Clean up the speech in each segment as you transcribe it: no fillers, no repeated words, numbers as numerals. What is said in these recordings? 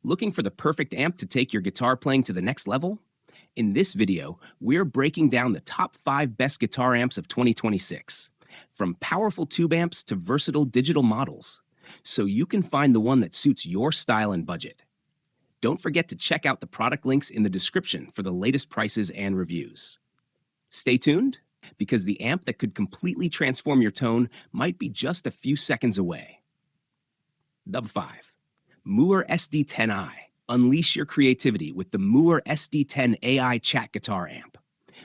Looking for the perfect amp to take your guitar playing to the next level? In this video, we're breaking down the top 5 best guitar amps of 2026, from powerful tube amps to versatile digital models, so you can find the one that suits your style and budget. Don't forget to check out the product links in the description for the latest prices and reviews. Stay tuned, because the amp that could completely transform your tone might be just a few seconds away. Number 5. Mooer SD10i. Unleash your creativity with the Mooer SD10 AI Chat Guitar Amp.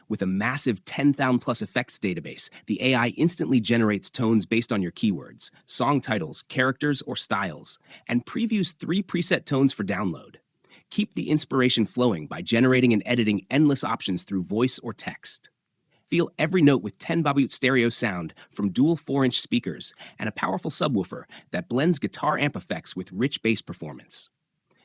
With a massive 10,000 plus effects database, the AI instantly generates tones based on your keywords, song titles, characters, or styles, and previews 3 preset tones for download. Keep the inspiration flowing by generating and editing endless options through voice or text. Feel every note with 10 Baboot stereo sound from dual 4-inch speakers and a powerful subwoofer that blends guitar amp effects with rich bass performance.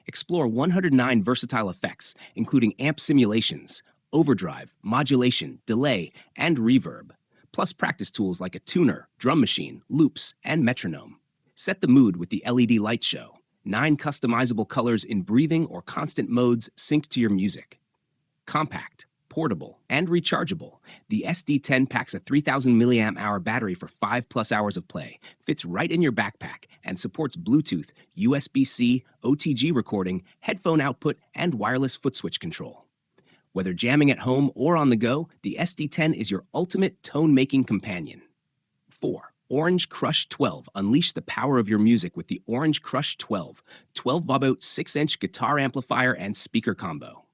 Explore 109 versatile effects, including amp simulations, overdrive, modulation, delay, and reverb, plus practice tools like a tuner, drum machine, loops, and metronome. Set the mood with the LED light show. 9 customizable colors in breathing or constant modes synced to your music. Compact, portable, and rechargeable, the SD10 packs a 3000 mAh battery for 5+ hours of play, fits right in your backpack, and supports Bluetooth, USB-C, OTG recording, headphone output, and wireless foot switch control. Whether jamming at home or on the go, the SD10 is your ultimate tone-making companion. 4. Orange Crush 12. Unleash the power of your music with the Orange Crush 12, 12 Baboot 6-inch guitar amplifier and speaker combo.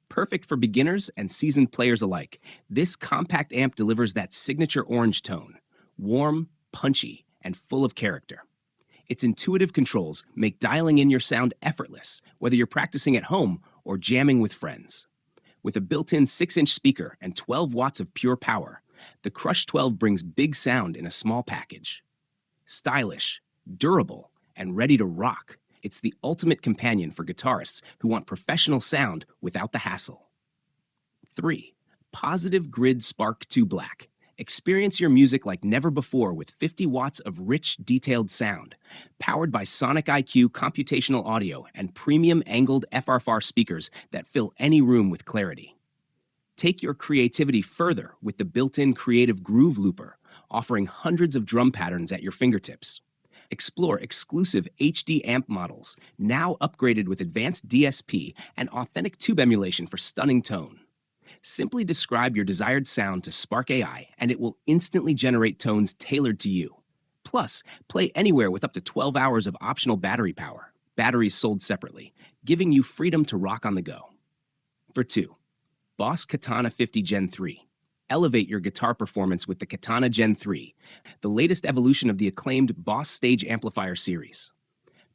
Perfect for beginners and seasoned players alike, this compact amp delivers that signature orange tone, warm, punchy, and full of character. Its intuitive controls make dialing in your sound effortless, whether you're practicing at home or jamming with friends. With a built-in 6-inch speaker and 12 watts of pure power, the Crush 12 brings big sound in a small package. Stylish, durable, and ready to rock, it's the ultimate companion for guitarists who want professional sound without the hassle. 3. Positive Grid Spark 2 Black. Experience your music like never before with 50 watts of rich, detailed sound, powered by Sonic IQ computational audio and premium angled FR4 speakers that fill any room with clarity. Take your creativity further with the built-in Creative Groove Looper, offering hundreds of drum patterns at your fingertips. Explore exclusive HD amp models, now upgraded with advanced DSP and authentic tube emulation for stunning tone. Simply describe your desired sound to Spark AI, and it will instantly generate tones tailored to you. Plus, play anywhere with up to 12 hours of optional battery power, batteries sold separately, giving you freedom to rock on the go. For 2. Boss Katana 50 Gen 3. Elevate your guitar performance with the Katana Gen 3, the latest evolution of the acclaimed Boss Stage Amplifier series.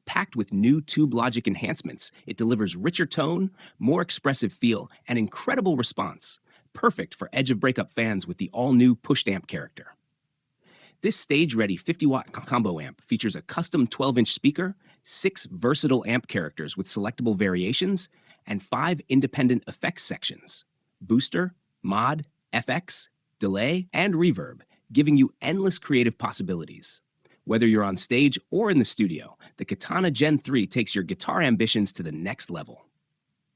Packed with new Tube Logic enhancements, it delivers richer tone, more expressive feel, and incredible response, perfect for edge-of-breakup fans with the all-new pushed amp character. This stage-ready 50-watt combo amp features a custom 12-inch speaker, 6 versatile amp characters with selectable variations, and 5 independent effects sections: booster, mod, FX, delay, and reverb, giving you endless creative possibilities. Whether you're on stage or in the studio, the Katana Gen 3 takes your guitar ambitions to the next level.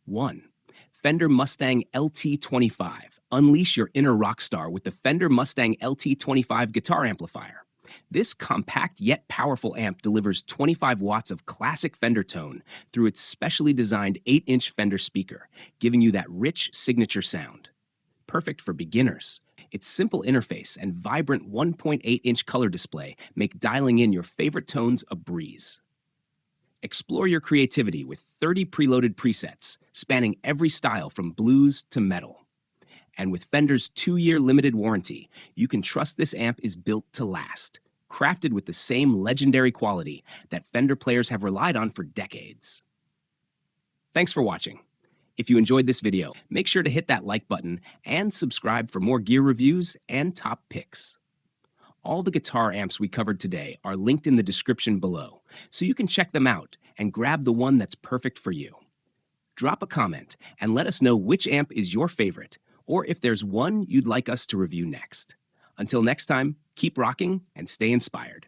1. Fender Mustang LT25. Unleash your inner rock star with the Fender Mustang LT25 guitar amplifier. This compact yet powerful amp delivers 25 watts of classic Fender tone through its specially designed 8-inch Fender speaker, giving you that rich signature sound. Perfect for beginners. Its simple interface and vibrant 1.8-inch color display make dialing in your favorite tones a breeze. Explore your creativity with 30 preloaded presets, spanning every style from blues to metal. And with Fender's 2-year limited warranty, you can trust this amp is built to last, crafted with the same legendary quality that Fender players have relied on for decades. Thanks for watching. If you enjoyed this video, make sure to hit that like button and subscribe for more gear reviews and top picks. All the guitar amps we covered today are linked in the description below, so you can check them out and grab the one that's perfect for you. Drop a comment and let us know which amp is your favorite, or if there's one you'd like us to review next. Until next time, keep rocking and stay inspired.